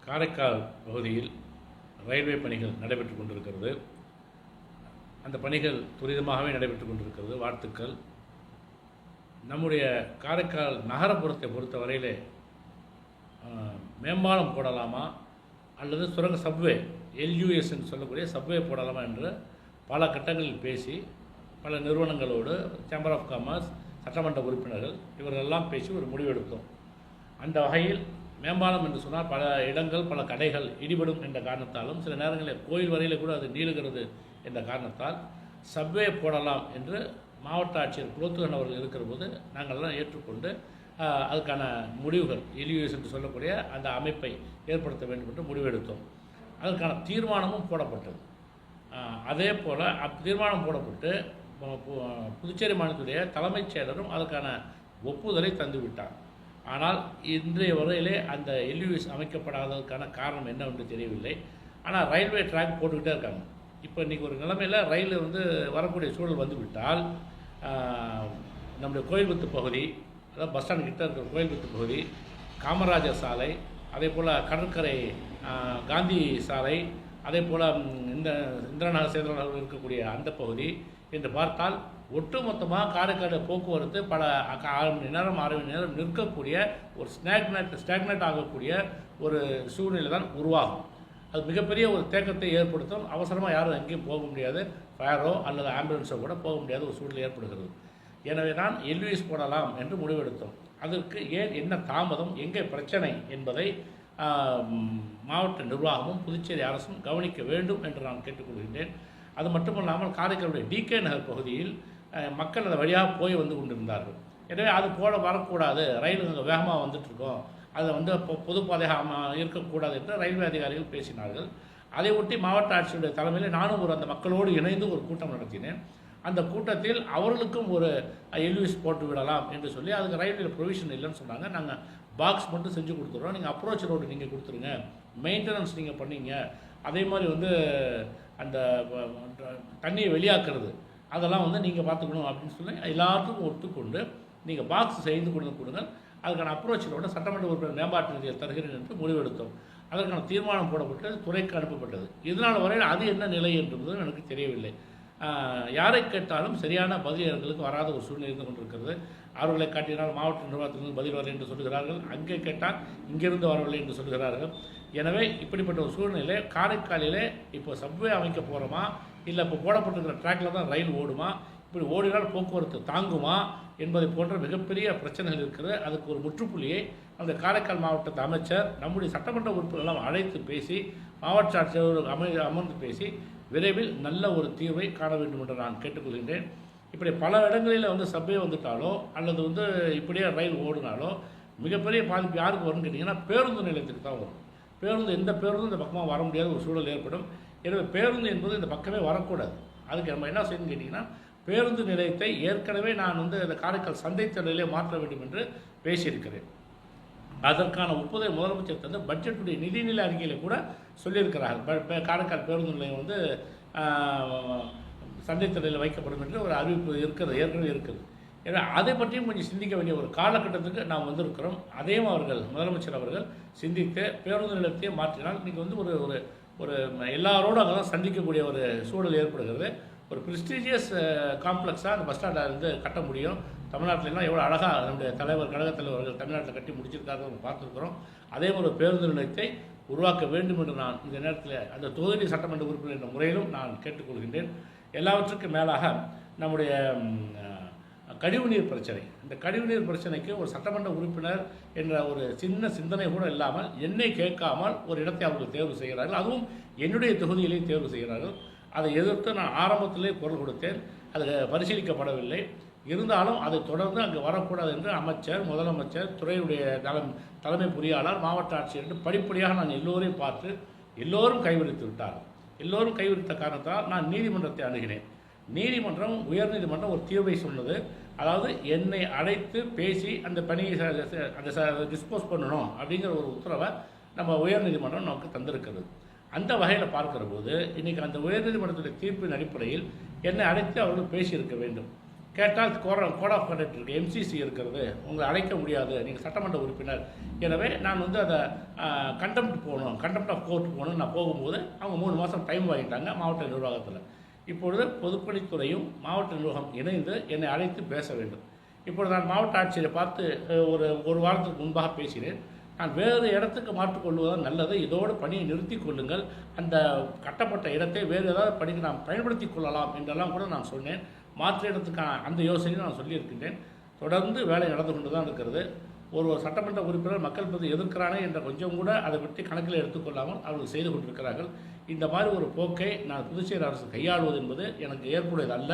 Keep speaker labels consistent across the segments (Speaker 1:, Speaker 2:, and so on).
Speaker 1: காரைக்கால் பகுதியில் ரயில்வே பணிகள் நடைபெற்று கொண்டிருக்கிறது. அந்த பணிகள் துரிதமாகவே நடைபெற்று கொண்டிருக்கிறது. வாழ்த்துக்கள். நம்முடைய காரைக்கால் நகரப்புறத்தை பொறுத்த வரையிலே மேம்பாலம் போடலாமா அல்லது சுரங்க சப்வே எல்யூஎஸ் என்று சொல்லக்கூடிய சப்வே போடலாமா என்று பல கட்டங்களில் பேசி பல நிறுவனங்களோடு சேம்பர் ஆஃப் காமர்ஸ் சட்டமன்ற உறுப்பினர்கள் இவர்களெல்லாம் பேசி ஒரு முடிவெடுத்தோம். அந்த வகையில் மேம்பாலம் என்று சொன்னால் பல இடங்கள் பல கடைகள் இடிபடும் என்ற காரணத்தாலும் சில நேரங்களில் கோயில் வரையில் கூட அது நீளுகிறது என்ற காரணத்தால் சப்வே போடலாம் என்று மாவட்ட ஆட்சியர் குலோத்துகன் அவர்கள் இருக்கிற போது நாங்கள்லாம் ஏற்றுக்கொண்டு அதுக்கான முடிவுகள் எல்யூஎஸ் என்று சொல்லக்கூடிய அந்த அமைப்பை ஏற்படுத்த வேண்டும் என்று முடிவெடுத்தோம். அதற்கான தீர்மானமும் போடப்பட்டது. அதே போல் தீர்மானம் போடப்பட்டு புதுச்சேரி மாநிலத்துடைய தலைமைச் செயலரும் அதற்கான ஒப்புதலை தந்துவிட்டார். ஆனால் இன்றைய வரையிலே அந்த எல்யூஎஸ் அமைக்கப்படாததற்கான காரணம் என்னவென்று தெரியவில்லை. ஆனால் ரயில்வே ட்ராக் போட்டுக்கிட்டே இருக்காங்க. இப்போ இன்றைக்கி ஒரு நிலைமையில் ரயில் வரக்கூடிய சூழல் வந்துவிட்டால் நம்முடைய கோயில்பத்து பகுதி, அதாவது பஸ் ஸ்டாண்ட் கிட்ட இருக்கிற கோயில்பத்து பகுதி, காமராஜர் சாலை, அதே போல் கடற்கரை காந்தி சாலை, அதே போல் இந்த இந்திரநகர் சேந்திரநகர் இருக்கக்கூடிய அந்த பகுதி என்று பார்த்தால் ஒட்டுமொத்தமாக காரைக்கால் போக்குவரத்து பல 6 மணி நேரம் 6 மணி நேரம் நிற்கக்கூடிய ஒரு ஸ்டாக்னேட் ஆகக்கூடிய ஒரு சூழ்நிலை தான் உருவாகும். அது மிகப்பெரிய ஒரு தேக்கத்தை ஏற்படுத்தும். அவசரமாக யாரும் எங்கேயும் போக முடியாது, ஃபயரோ அல்லது ஆம்புலன்ஸோ கூட போக முடியாத ஒரு சூழ்நிலை ஏற்படுகிறது. எனவே தான் எல்யூஎஸ் போடலாம் என்று முடிவெடுத்தோம். அதற்கு ஏன் என்ன தாமதம், எங்கே பிரச்சனை என்பதை மாவட்ட நிர்வாகமும் புதுச்சேரி அரசும் கவனிக்க வேண்டும் என்று நான் கேட்டுக்கொள்கின்றேன். அது மட்டுமல்லாமல் காரைக்காலுடைய டிகே நகர் பகுதியில் மக்கள் அதை வழியாக போய் வந்து கொண்டிருந்தார்கள். எனவே அது போல வரக்கூடாது, ரயில் அங்கே வேகமாக வந்துட்டுருக்கோம், அதை பொதுப்பாதையாக இருக்கக்கூடாது என்று ரயில்வே அதிகாரிகள் பேசினார்கள். அதை ஒட்டி மாவட்ட ஆட்சியுடைய தலைமையில் நானும் அந்த மக்களோடு இணைந்து ஒரு கூட்டம் நடத்தினேன். அந்த கூட்டத்தில் அவர்களுக்கும் ஒரு எல்யூஎஸ் போட்டு விடலாம் என்று சொல்லி அதுக்கு ரயில்வே ப்ரொவிஷன் இல்லைன்னு சொன்னாங்க. நாங்கள் பாக்ஸ் மட்டும் செஞ்சு கொடுத்துட்றோம், நீங்கள் அப்ரோச் ரோடு நீங்கள் கொடுத்துருங்க, மெயின்டெனன்ஸ் நீங்கள் பண்ணீங்க, அதே மாதிரி அந்த தண்ணியை வெளியாக்குறது அதெல்லாம் நீங்கள் பார்த்துக்கணும் அப்படின்னு சொல்லி எல்லாத்துக்கும் ஒத்துக்கொண்டு நீங்கள் பாக்ஸ் செய்து கொடுங்க, அதுக்கான அப்ரோச் ரோடு சட்டமன்ற உறுப்பினர் மேம்பாட்டு நிதியில் தருகிறேன் என்று முடிவெடுத்தோம். அதற்கான தீர்மானம் போடப்பட்டு துறைக்கு அனுப்பப்பட்டது. இதனால் வரையில் அது என்ன நிலை என்பது எனக்கு தெரியவில்லை. யாரை கேட்டாலும் சரியான பதில் எங்களுக்கு வராத ஒரு சூழ்நிலை இருந்து கொண்டிருக்கிறது. அவர்களை காட்டினால் மாவட்ட நிர்வாகத்திலிருந்து பதில் வரலை என்று சொல்கிறார்கள், அங்கே கேட்டால் இங்கிருந்து வரவில்லை என்று சொல்கிறார்கள். எனவே இப்படிப்பட்ட ஒரு சூழ்நிலை காரைக்காலிலே இப்போ சப்வே அமைக்க போகிறோமா இல்லை இப்போ போடப்பட்டிருக்கிற ட்ராக்கில் தான் ரயில் ஓடுமா, இப்படி ஓடினால் போக்குவரத்து தாங்குமா என்பதை போன்ற மிகப்பெரிய பிரச்சனைகள் இருக்கிறது. அதுக்கு ஒரு முற்றுப்புள்ளியை அந்த காரைக்கால் மாவட்டத்து அமைச்சர் நம்முடைய சட்டமன்ற உறுப்பினர்களெல்லாம் அழைத்து பேசி மாவட்ட ஆட்சியர் அமர்ந்து பேசி விரைவில் நல்ல ஒரு தீர்வை காண வேண்டும் என்று நான் கேட்டுக்கொள்கின்றேன். இப்படி பல இடங்களில் சப்வே வந்துட்டாலோ அல்லது இப்படியே ரயில் ஓடினாலோ மிகப்பெரிய பாதிப்பு யாருக்கு வரும்னு கேட்டிங்கன்னா பேருந்து நிலையத்துக்கு தான் வரும். எந்த பேருந்தும் இந்த பக்கமாக வர முடியாத ஒரு சூழல் ஏற்படும். எனவே பேருந்து என்பது இந்த பக்கமே வரக்கூடாது. அதுக்கு நம்ம என்ன செய்யணும்னு கேட்டிங்கன்னா பேருந்து நிலையத்தை ஏற்கனவே நான் இந்த காரைக்கால் சந்தை திடலிலே மாற்ற வேண்டும் என்று பேசியிருக்கிறேன். அதற்கான ஒப்புதல் முதலமைச்சர் தந்து பட்ஜெட்டுடைய நிதிநிலை அறிக்கையில் கூட சொல்லியிருக்கிறார்கள். காரைக்கால் பேருந்து நிலையம் சந்தைத்திரையில் வைக்கப்படும் என்று ஒரு அறிவிப்பு ஏற்கனவே இருக்குது. ஏன்னா அதை பற்றியும் கொஞ்சம் சிந்திக்க வேண்டிய ஒரு காலகட்டத்துக்கு நாம் வந்திருக்கிறோம். அதையும் முதலமைச்சர் அவர்கள் சிந்தித்து பேருந்து நிலையத்தையும் மாற்றினால் இன்றைக்கி ஒரு ஒரு எல்லாரோடும் அங்கே தான் சந்திக்கக்கூடிய ஒரு சூழல் ஏற்படுகிறது. ஒரு ப்ரெஸ்டீஜியஸ் காம்ப்ளெக்ஸாக அந்த பஸ் ஸ்டாண்டை கட்ட முடியும். தமிழ்நாட்டிலாம் எவ்வளோ அழகாக நம்முடைய கழகத் தலைவர்கள் தமிழ்நாட்டில் கட்டி முடிச்சிருக்காங்க நம்ம பார்த்துருக்குறோம். அதே ஒரு பேருந்து நிலையத்தை உருவாக்க வேண்டும் என்று நான் இந்த நேரத்தில் அந்த தொகுதி சட்டமன்ற உறுப்பினர் என்ற முறையிலும் நான் கேட்டுக்கொள்கின்றேன். எல்லாவற்றுக்கும் மேலாக நம்முடைய கழிவுநீர் பிரச்சனை, இந்த கழிவுநீர் பிரச்சனைக்கு ஒரு சட்டமன்ற உறுப்பினர் என்ற ஒரு சின்ன சிந்தனை கூட இல்லாமல் என்னை கேட்காமல் ஒரு இடத்தை அவர்கள் தேர்வு செய்கிறார்கள். அதுவும் என்னுடைய தொகுதியிலேயே தேர்வு செய்கிறார்கள். அதை எதிர்த்து நான் ஆரம்பத்திலே குரல் கொடுத்தேன். அது பரிசீலிக்கப்படவில்லை. இருந்தாலும் அதை தொடர்ந்து அங்கே வரக்கூடாது என்று அமைச்சர், முதலமைச்சர், துறையுடைய தலைமை பொறியாளர், மாவட்ட ஆட்சியர் என்று படிப்படியாக நான் எல்லோரையும் பார்த்து எல்லோரும் கைவிரித்து விட்டார்கள். எல்லோரும் கைவிரித்த காரணத்தால் நான் நீதிமன்றத்தை அணுகினேன். நீதிமன்றம், உயர்நீதிமன்றம் ஒரு தீர்வை சொன்னது. அதாவது என்னை அழைத்து பேசி அந்த பணியை டிஸ்போஸ் பண்ணணும் அப்படிங்கிற ஒரு உத்தரவை நம்ம உயர்நீதிமன்றம் நமக்கு தந்திருக்கிறது. அந்த வகையில் பார்க்கிற போது இன்றைக்கி அந்த உயர்நீதிமன்றத்துடைய தீர்ப்பின் அடிப்படையில் என்னை அழைத்து அவர்கள் பேசியிருக்க வேண்டும். கேட்டால் கோட் ஆஃப் கண்டக்ட் இருக்குது, எம்சிசி இருக்கிறது, உங்களை அழைக்க முடியாது, நீங்கள் சட்டமன்ற உறுப்பினர். எனவே நான் வந்து அதை கண்டெம்ட் ஆஃப் கோர்ட் போகணும்னு நான் போகும்போது அவங்க 3 மாதம் டைம் வாங்கிட்டாங்க மாவட்ட நிர்வாகத்தில். இப்பொழுது பொதுப்பணித்துறையும் மாவட்ட நிர்வாகம் இணைந்து என்னை அழைத்து பேச வேண்டும். இப்பொழுது நான் மாவட்ட ஆட்சியரை பார்த்து ஒரு வாரத்துக்கு முன்பாக பேசினேன். நான் வேறு இடத்துக்கு மாற்றிக்கொள்வதுதான் நல்லது, இதோடு பணியை நிறுத்தி கொள்ளுங்கள், அந்த கட்டப்பட்ட இடத்தை வேறு ஏதாவது பணிக்கு நாம் பயன்படுத்தி கொள்ளலாம் என்றெல்லாம் கூட நான் சொன்னேன். மாற்று இடத்துக்கான அந்த யோசனையும் நான் சொல்லியிருக்கின்றேன். தொடர்ந்து வேலை நடந்து கொண்டு தான் இருக்கிறது. ஒரு சட்டமன்ற உறுப்பினர் மக்கள் பிரதி எதிர்க்கிறானே என்ற கொஞ்சம் கூட அதை பற்றி கணக்கில் எடுத்துக்கொள்ளாமல் அவர்கள் செய்து கொண்டிருக்கிறார்கள். இந்த மாதிரி ஒரு போக்கை நான் புதுச்சேரி அரசு கையாளுவது என்பது எனக்கு ஏற்புடையது அல்ல,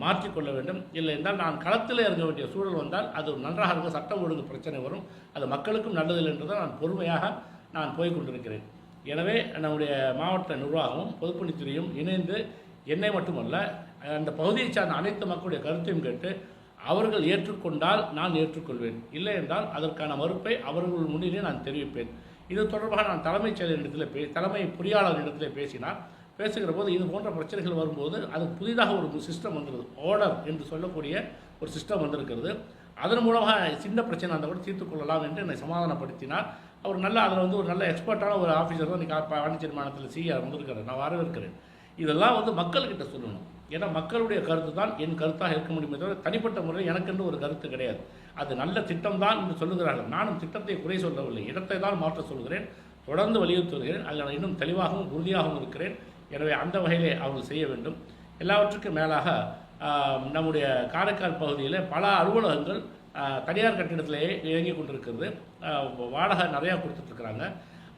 Speaker 1: மாற்றிக்கொள்ள வேண்டும். இல்லை என்றால் நான் களத்தில் இறங்க வேண்டிய சூழல் வந்தால் அது நன்றாக இருக்க சட்டம் ஒழுங்கு பிரச்சனை வரும், அது மக்களுக்கும் நல்லதில்லை என்றுதான் நான் பொறுமையாக நான் போய்கொண்டிருக்கிறேன். எனவே நம்முடைய மாவட்ட நிர்வாகமும் பொதுப்பணித்துறையும் இணைந்து என்னை மட்டுமல்ல அந்த பகுதியை சார்ந்த அனைத்து மக்களுடைய கருத்தையும் கேட்டு அவர்கள் ஏற்றுக்கொண்டால் நான் ஏற்றுக்கொள்வேன், இல்லை என்றால் அதற்கான மறுப்பை அவர்கள் முன்னிலே நான் தெரிவிப்பேன். இது தொடர்பாக நான் தலைமைச் செயலரிடத்தில் தலைமை பொறியாளரிடத்தில் பேசுகிற போது இது போன்ற பிரச்சனைகள் வரும்போது அது புதிதாக ஒரு சிஸ்டம் வந்துடுது, ஆர்டர் என்று சொல்லக்கூடிய ஒரு சிஸ்டம் வந்திருக்கிறது. அதன் மூலமாக சின்ன பிரச்சனை அந்த கூட தீர்த்து கொள்ளலாம் என்று என்னை சமாதானப்படுத்தினார். அவர் அதில் வந்து ஒரு நல்ல எக்ஸ்பர்ட்டான ஒரு ஆஃபீஸர் தான் பாண்டிச்சேரி மாநிலத்தில் சிஆர் வந்திருக்கிறார். நான் வரவேற்கிறேன். இதெல்லாம் வந்து மக்கள்கிட்ட சொல்லணும். ஏன்னா மக்களுடைய கருத்து தான் என் கருத்தாக இருக்க முடியுமே தவிர தனிப்பட்ட முறையில் எனக்கென்று ஒரு கருத்து கிடையாது. அது நல்ல திட்டம் தான் என்று சொல்லுகிறார்கள். நானும் திட்டத்தை குறை சொல்லவில்லை, இடத்தை தான் மாற்ற சொல்கிறேன், தொடர்ந்து வலியுறுத்தி வருகிறேன். அதில் நான் இன்னும் தெளிவாகவும் உறுதியாகவும் இருக்கிறேன். எனவே அந்த வகையிலே அவர்கள் செய்ய வேண்டும். எல்லாவற்றுக்கும் மேலாக நம்முடைய காரைக்கால் பகுதியில் பல அலுவலகங்கள் தனியார் கட்டிடத்திலேயே இயங்கி கொண்டிருக்கிறது. வாடகை நிறையா கொடுத்துட்ருக்குறாங்க.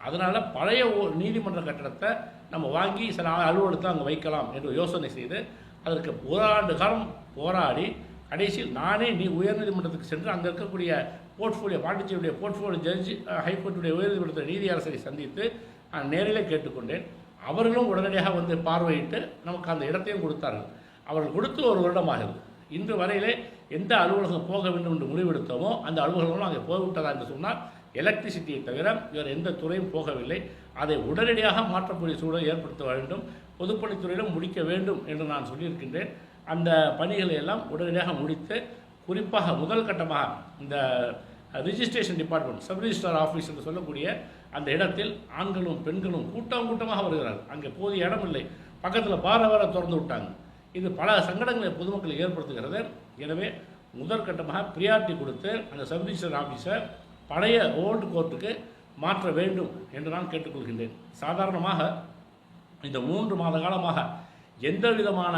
Speaker 1: அதனால் பழைய நீதிமன்ற கட்டிடத்தை நம்ம வாங்கி சில அலுவலகத்தை அங்கே வைக்கலாம் என்று யோசனை செய்து அதற்கு ஓராண்டு காலம் போராடி கடைசியில் நானே உயர்நீதிமன்றத்துக்கு சென்று அங்கே இருக்கக்கூடிய பாண்டிச்சேரியுடைய போர்ட்ஃபோலியோ ஜட்ஜி, ஹைகோர்ட்டுடைய உயர்நீதிமன்ற நீதியரசரை சந்தித்து நான் நேரிலே கேட்டுக்கொண்டேன். அவர்களும் உடனடியாக வந்து பார்வையிட்டு நமக்கு அந்த இடத்தையும் கொடுத்தார்கள். அவர்கள் கொடுத்து ஒரு வருடமாகிறது. இன்று வரையிலே எந்த அலுவலகம் போக வேண்டும் என்று முடிவெடுத்தோமோ அந்த அலுவலகங்களும் அங்கே போய்விட்டதா என்று சொன்னால் எலக்ட்ரிசிட்டியை தவிர வேறு எந்த துறையும் போகவில்லை. அதை உடனடியாக மாற்றக்கூடிய சூழலை ஏற்படுத்த வேண்டும், பொதுப்பணித்துறையிலும் முடிக்க வேண்டும் என்று நான் சொல்லியிருக்கின்றேன். அந்த பணிகளை எல்லாம் உடனடியாக முடித்து குறிப்பாக முதல் கட்டமாக இந்த registration department sub registrar office என்று சொல்லக்கூடிய அந்த இடத்தில் ஆண்களும் பெண்களும் கூட்டமாக வருகிறார்கள். அங்கே போதிய இடம் இல்லை, பக்கத்தில் வேற திறந்து விட்டாங்க. இது பல சங்கடங்களை பொதுமக்களை ஏற்படுத்துகிறது. எனவே முதற்கட்டமாக ப்ரியாரிட்டி கொடுத்து அந்த சப் ரிஜிஸ்ட்ரார் ஆஃபீஸை பழைய ஓல்டு கோர்ட்டுக்கு மாற்ற வேண்டும் என்று நான் கேட்டுக்கொள்கின்றேன். சாதாரணமாக இந்த 3 மாத காலமாக எந்த விதமான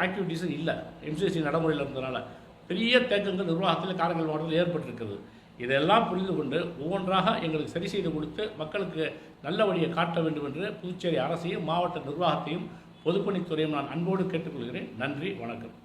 Speaker 1: ஆக்டிவிட்டீஸும் இல்லை, எம்சிசி நடைமுறையில் இருந்ததுனால பெரிய தேக்கங்கள் நிர்வாகத்தில் காரைக்கால் மாவட்டத்தில் ஏற்பட்டிருக்கிறது. இதெல்லாம் புரிந்து கொண்டு ஒவ்வொன்றாக எங்களுக்கு சரி செய்து கொடுத்து மக்களுக்கு நல்ல வழியை காட்ட வேண்டும் என்று புதுச்சேரி அரசையும் மாவட்ட நிர்வாகத்தையும் பொதுப்பணித்துறையும் நான் அன்போடு கேட்டுக்கொள்கிறேன். நன்றி, வணக்கம்.